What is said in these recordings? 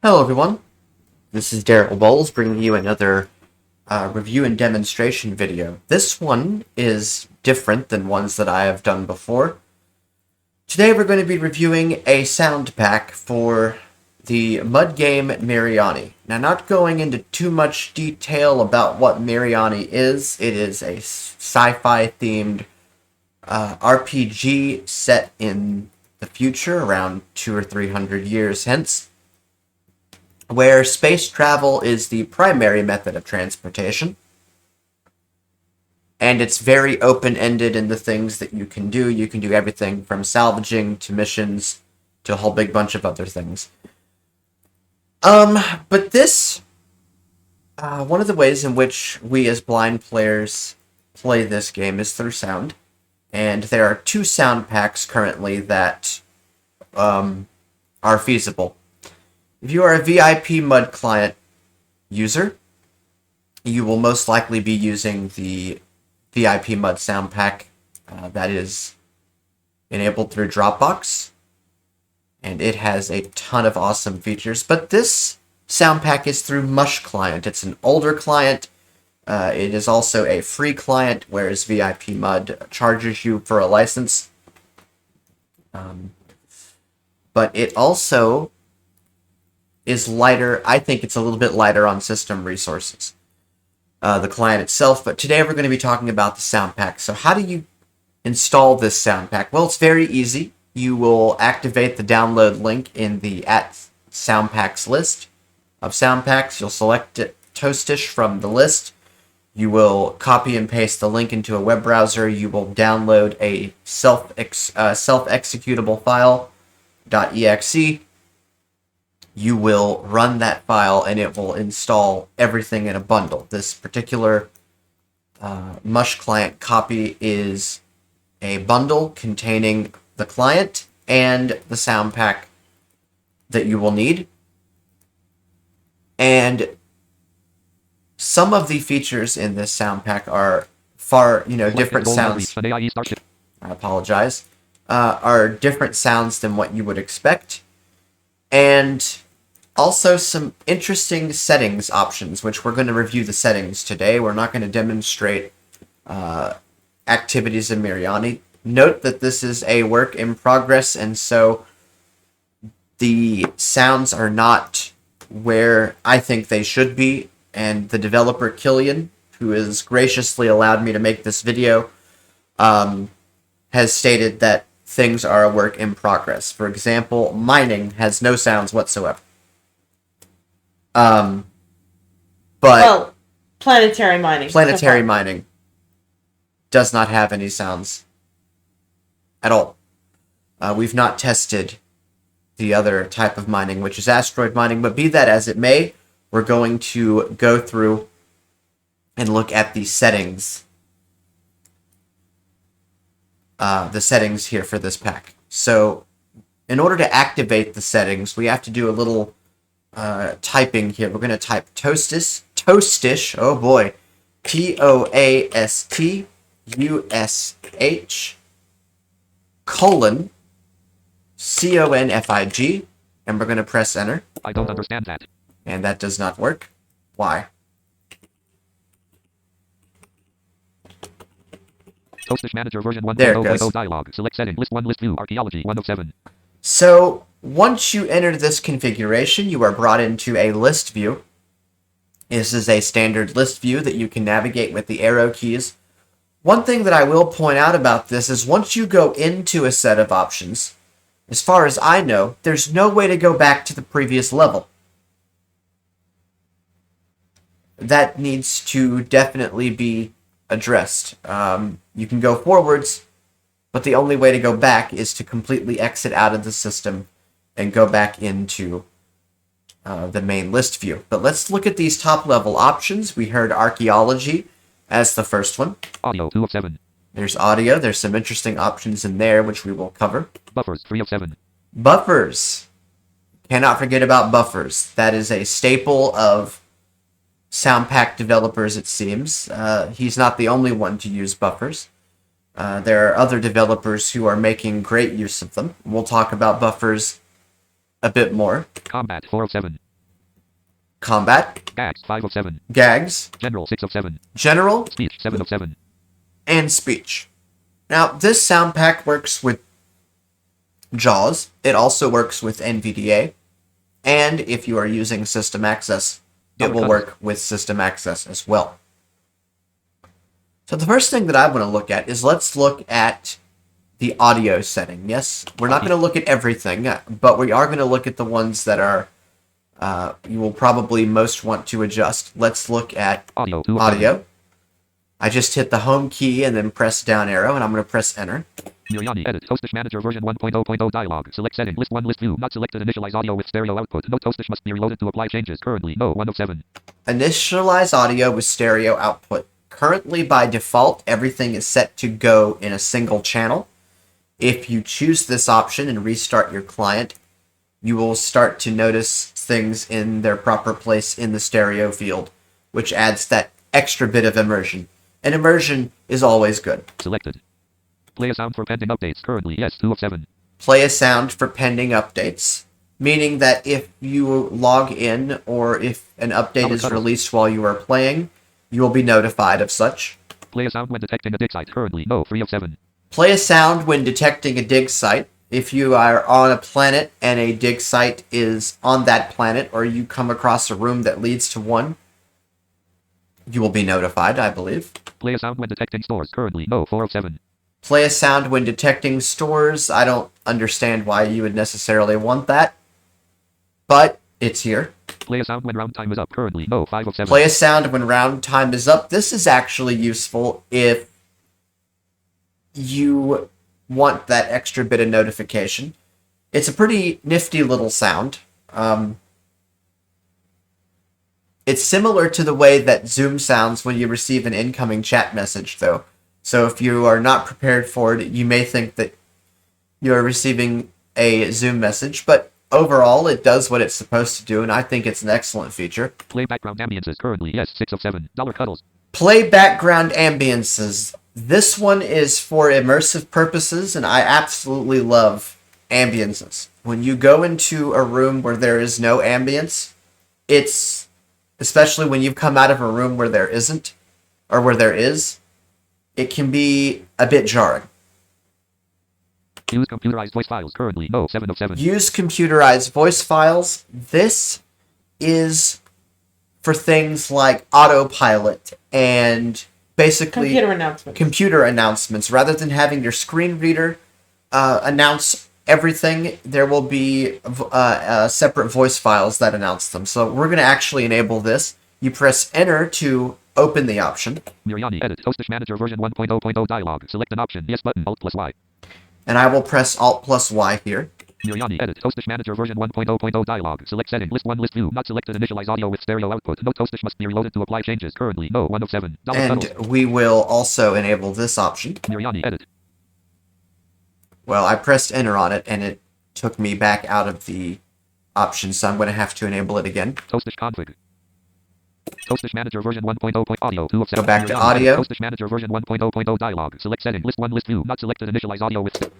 Hello everyone, this is Daryl Bowles bringing you another review and demonstration video. This one is different than ones that I have done before. Today we're going to be reviewing a sound pack for the mud game Miriani. Now, not going into too much detail about what Miriani is, it is a sci-fi themed RPG set in the future, around 200 or 300 years hence, where space travel is the primary method of transportation, and it's very open-ended in the things that you can do. You can do everything from salvaging to missions to a whole big bunch of other things. But this, one of the ways in which we as blind players play this game is through sound, and there are two sound packs currently that are feasible. If you are a VIP MUD client user, you will most likely be using the VIP MUD sound pack that is enabled through Dropbox, and it has a ton of awesome features. But this sound pack is through Mush client. It's an older client. It is also a free client, whereas VIP MUD charges you for a license. But it also is lighter. I think it's a little bit lighter on system resources, the client itself. But today we're going to be talking about the sound pack. So how do you install this sound pack? Well, it's very easy. You will activate the download link in the sound packs list of sound packs. You'll select Toastush from the list. You will copy and paste the link into a web browser. You will download a self-executable file .exe. You will run that file and it will install everything in a bundle. This particular Mush client copy is a bundle containing the client and the sound pack that you will need. And some of the features in this sound pack are far, different sounds. I apologize. Are different sounds than what you would expect. And also some interesting settings options, which we're going to review the settings today. We're not going to demonstrate activities in Miriani. Note that this is a work in progress, and so the sounds are not where I think they should be. And the developer, Killian, who has graciously allowed me to make this video, has stated that things are a work in progress. For example, mining has no sounds whatsoever. But Well, planetary mining. planetary mining does not have any sounds at all. We've not tested the other type of mining, which is asteroid mining, but be that as it may, we're going to go through and look at the settings. The settings here for this pack. So, in order to activate the settings, we have to do a little typing here. We're going to type Toastush, oh boy, Toastush, CONFIG, and we're going to press enter. I don't understand that. And that does not work. Why? Toastush Manager version There it 1.0.0 goes. dialog. Select setting. List 1, list view. Archaeology 1 of 7. So, once you enter this configuration, you are brought into a list view. This is a standard list view that you can navigate with the arrow keys. One thing that I will point out about this is once you go into a set of options, as far as I know, there's no way to go back to the previous level. That needs to definitely be addressed. You can go forwards, but the only way to go back is to completely exit out of the system and go back into the main list view. But let's look at these top level options. We heard archaeology as the first one. Audio 2 of 7. There's audio. There's some interesting options in there, which we will cover. Buffers 3 of 7. Buffers. Cannot forget about buffers. That is a staple of sound pack developers, it seems. He's not the only one to use buffers. There are other developers who are making great use of them. We'll talk about buffers a bit more. Combat 4 of 7. Combat. Gags 5 of 7. Gags. General 6 of 7. General. Speech 7 of 7. And speech. Now, this sound pack works with JAWS. It also works with NVDA. And if you are using System Access, it will work with System Access as well. So the first thing that I want to look at is let's look at the audio setting. Yes, we're not going to look at everything, but we are going to look at the ones that are you will probably most want to adjust. Let's look at audio. I just hit the home key and then press down arrow, and I'm going to press enter. Miriani edit. Toastush manager version 1.0.0 dialog. Select setting. List 1 list view. Not selected. Initialize audio with stereo output. No Toastush must be reloaded to apply changes. Currently no 1 of 7. Initialize audio with stereo output. Currently by default everything is set to go in a single channel. If you choose this option and restart your client, you will start to notice things in their proper place in the stereo field, which adds that extra bit of immersion. And immersion is always good. Selected. Play a sound for pending updates. Currently, yes, 2 of 7. Play a sound for pending updates, meaning that if you log in or if an update is released while you are playing, you will be notified of such. Play a sound when detecting a dig site. Currently, no, 3 of 7. Play a sound when detecting a dig site. If you are on a planet and a dig site is on that planet, or you come across a room that leads to one, you will be notified, I believe. Play a sound when detecting stores. Currently, no, 4 of 7. Play a sound when detecting stores. I don't understand why you would necessarily want that, but it's here. Play a sound when round time is up. Currently, no, 5 of 7. Play a sound when round time is up. This is actually useful if you want that extra bit of notification. It's a pretty nifty little sound. It's similar to the way that Zoom sounds when you receive an incoming chat message, though. So if you are not prepared for it, you may think that you are receiving a Zoom message, but overall, it does what it's supposed to do, and I think it's an excellent feature. Play background ambiences. Currently, yes, 6 of 7. $cuddles. Play background ambiences. This one is for immersive purposes, and I absolutely love ambiences. When you go into a room where there is no ambience, it's, especially when you've come out of a room where there isn't, or where there is, it can be a bit jarring. Use computerized voice files. Currently, no, 7 of 7. Use computerized voice files. This is for things like autopilot and basically computer announcements. Rather than having your screen reader announce everything, there will be separate voice files that announce them. So we're going to actually enable this. You press enter to open the option. Miriani edit. Toastush manager version 1.0.0 dialog. Select an option. Yes button. Alt plus Y. And I will press Alt plus Y here. Miriani edit. Toastush manager version 1.0.0 dialog. Select setting. List 1 list view. Not selected. Initialize audio with stereo output. No Toastush must be reloaded to apply changes. Currently no 1 of 7. And we will also enable this option. Miriani edit. Well, I pressed enter on it and it took me back out of the option, so I'm going to have to enable it again. Toastush config. Toastush manager version 1.0. Audio 2 of 7. Go back to audio. Toastush manager version 1.0.0 dialog. Select setting. List 1 list view. Not selected. Initialize audio with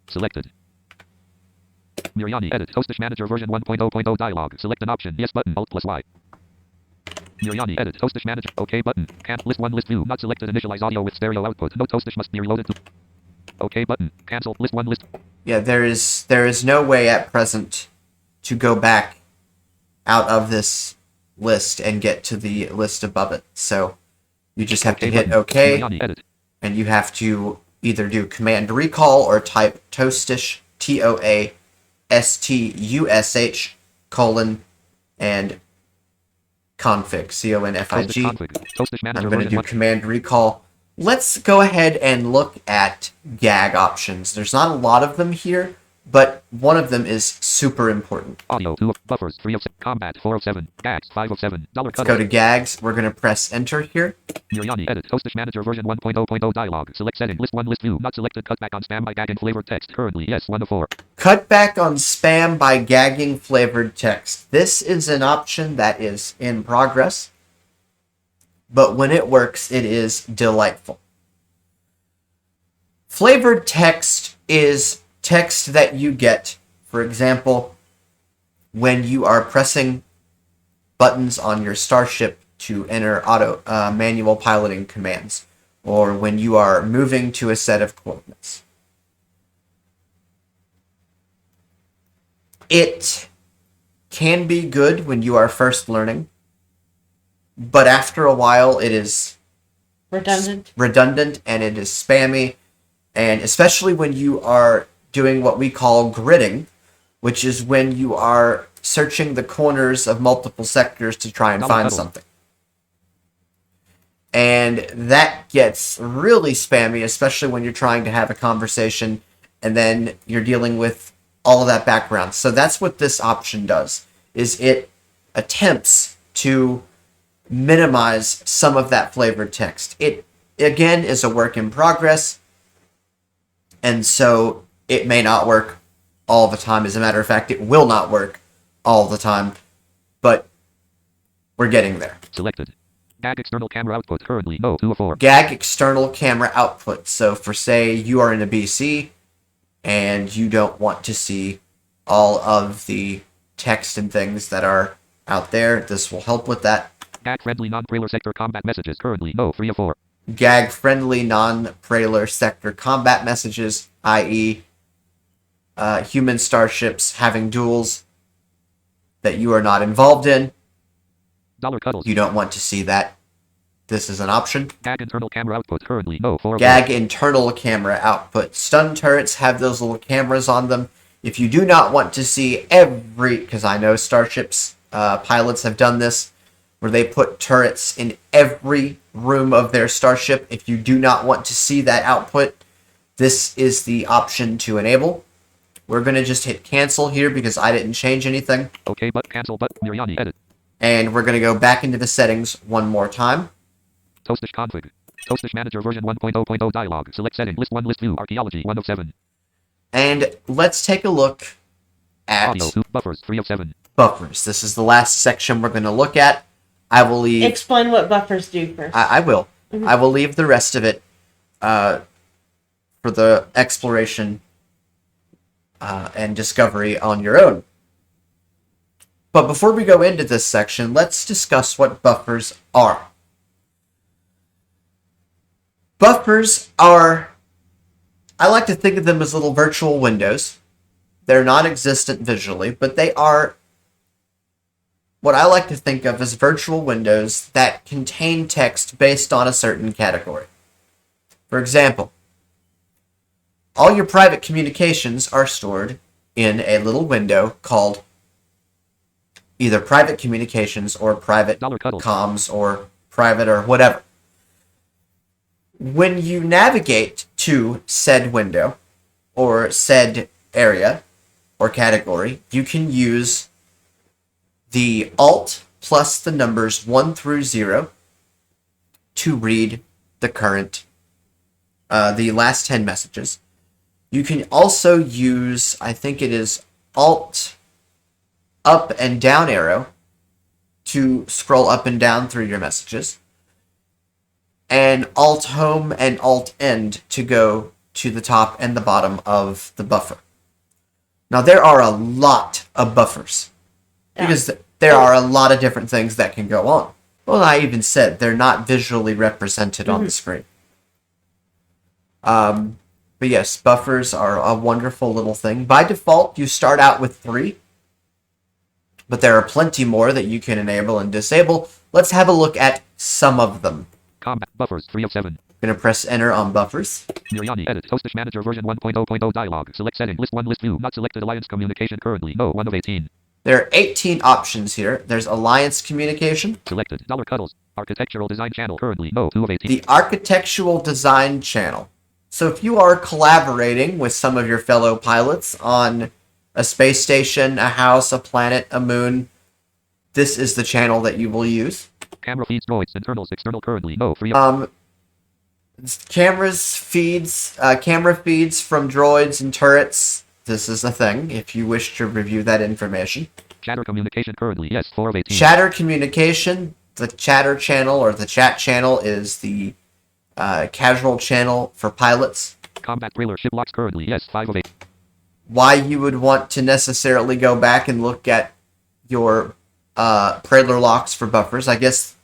selected. Miriani edit. Toastush manager version 1.0.0 dialog. Select an option. Yes button. Alt plus Y. Miriani edit. Toastush manager. OK button. Can't list 1 list view. Not selected. Initialize audio with stereo output. No Toastush must be reloaded to OK button. Cancel. List 1 list. Yeah, there is no way at present to go back out of this list and get to the list above it. So you just have to hit OK, and you have to either do command recall or type Toastush, Toastush, and config, config. I'm going to do command recall. Let's go ahead and look at gag options. There's not a lot of them here, but one of them is super important. Audio 2 of buffers 3 of 7. Combat 4 of 7. Gags 5 of 7. Let's go to gags. We're going to press enter here. Miriani edit. Toastush manager version 1.0.0 dialog. Select setting. List 1 list view. Not selected. Cut back on spam by gagging flavored text. Currently yes 1 of 4. Cut back on spam by gagging flavored text. This is an option that is in progress, but when it works, it is delightful. Flavored text is text that you get, for example, when you are pressing buttons on your starship to enter manual piloting commands, or when you are moving to a set of coordinates. It can be good when you are first learning, but after a while it is redundant and it is spammy, and especially when you are doing what we call gridding, which is when you are searching the corners of multiple sectors to try and find something. And that gets really spammy, especially when you're trying to have a conversation and then you're dealing with all of that background. So that's what this option does, is it attempts to minimize some of that flavored text. It, again, is a work in progress, and so it may not work all the time. As a matter of fact, it will not work all the time, but we're getting there. Selected. GAG external camera output currently no 2 of 4. GAG external camera output. So for, say, you are in a BC and you don't want to see all of the text and things that are out there, this will help with that. GAG friendly non-Praetor sector combat messages currently no 3 of 4. GAG friendly non-Praetor sector combat messages, i.e. Human starships having duels that you are not involved in. $cuddles. You don't want to see that. This is an option. GAG internal camera output currently no 4 of 4. GAG internal camera output. Stun turrets have those little cameras on them. If you do not want to see because I know starships, pilots have done this, where they put turrets in every room of their starship. If you do not want to see that output, this is the option to enable. We're going to just hit cancel here because I didn't change anything. Okay, but cancel, but Miriani edit. And we're going to go back into the settings one more time. Toastush config. Toastush manager version 1.0.0 dialog. Select setting. List 1, list view. Archaeology 1 of 7. And let's take a look at audio 2, buffers 3 of 7. Buffers. This is the last section we're going to look at. I will leave. Explain what buffers do first. I will. Mm-hmm. I will leave the rest of it for the exploration and discovery on your own. But before we go into this section, let's discuss what buffers are. Buffers are, I like to think of them as little virtual windows. They're non-existent visually, but they are what I like to think of as virtual windows that contain text based on a certain category. For example, all your private communications are stored in a little window called either private communications or private comms or private or whatever. When you navigate to said window or said area or category, you can use the Alt plus the numbers 1 through 0 to read the current, the last 10 messages. You can also use, I think it is Alt up and down arrow to scroll up and down through your messages, and Alt home and Alt end to go to the top and the bottom of the buffer. Now there are a lot of buffers because there are a lot of different things that can go on. Well, I even said they're not visually represented on the screen. But yes, buffers are a wonderful little thing. By default, you start out with 3. But there are plenty more that you can enable and disable. Let's have a look at some of them. Combat buffers 3 of 7. I'm going to press enter on buffers. Miriani edit. Toastush manager version 1.0.0 dialog. Select setting. List 1, list view. Not selected. Alliance communication currently no 1 of 18. There are 18 options here. There's Alliance communication. Selected. $cuddles. Architectural design channel currently no 2 of 18. The architectural design channel. So if you are collaborating with some of your fellow pilots on a space station, a house, a planet, a moon, this is the channel that you will use. Camera feeds, droids, internals, external currently no 3 of camera feeds from droids and turrets. This is a thing if you wish to review that information. Chatter communication currently yes 4 of 18. Chatter communication, the chatter channel or the chat channel is the casual channel for pilots. Combat trailer ship locks currently yes 5 of 8. Why you would want to necessarily go back and look at your Praetor locks for buffers, I guess,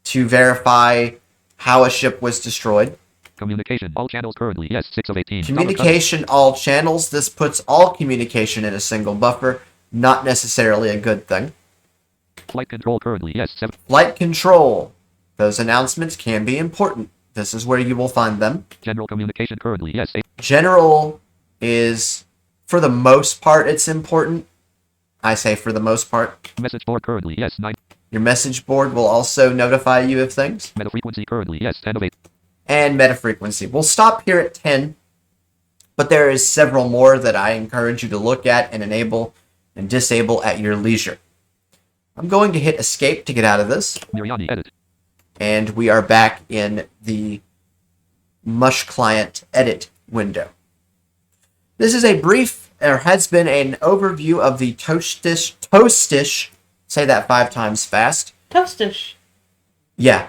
to verify how a ship was destroyed. Communication, all channels currently, yes, 6 of 18. Communication, all channels. This puts all communication in a single buffer. Not necessarily a good thing. Flight control currently, yes, 7. Flight control. Those announcements can be important. This is where you will find them. General communication currently, yes, 8. General is, for the most part, it's important. I say for the most part. Message board currently, yes, 9. Your message board will also notify you of things. Meta frequency currently, yes, 10 of 8. And meta frequency. We'll stop here at 10, but there is several more that I encourage you to look at and enable and disable at your leisure. I'm going to hit escape to get out of this. Miriani, edit. And we are back in the Mush Client edit window. This is a brief, or has been an overview of the Toastush, say that 5 times fast. Toastush. Yeah.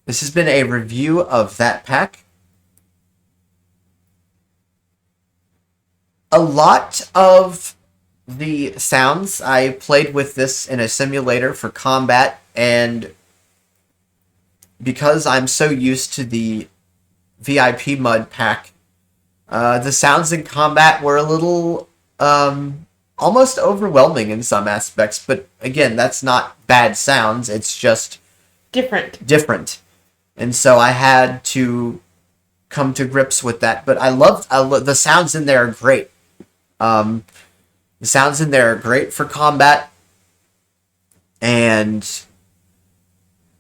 This has been a review of that pack. A lot of the sounds, I played with this in a simulator for combat, and because I'm so used to the VIP mud pack, the sounds in combat were a little almost overwhelming in some aspects, but again, that's not bad sounds, it's just different. And so I had to come to grips with that. But I love the sounds in there are great. The sounds in there are great for combat. And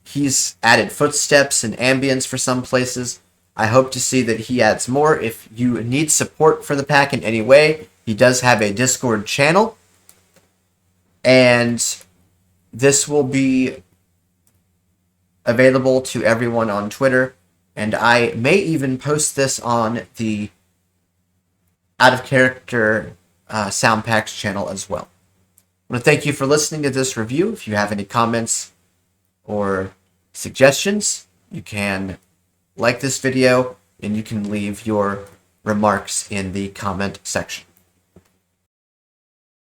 he's added footsteps and ambience for some places. I hope to see that he adds more. If you need support for the pack in any way, he does have a Discord channel. And this will be available to everyone on Twitter, and I may even post this on the Out of Character Sound Packs channel as well. I want to thank you for listening to this review. If you have any comments or suggestions, you can like this video, and you can leave your remarks in the comment section.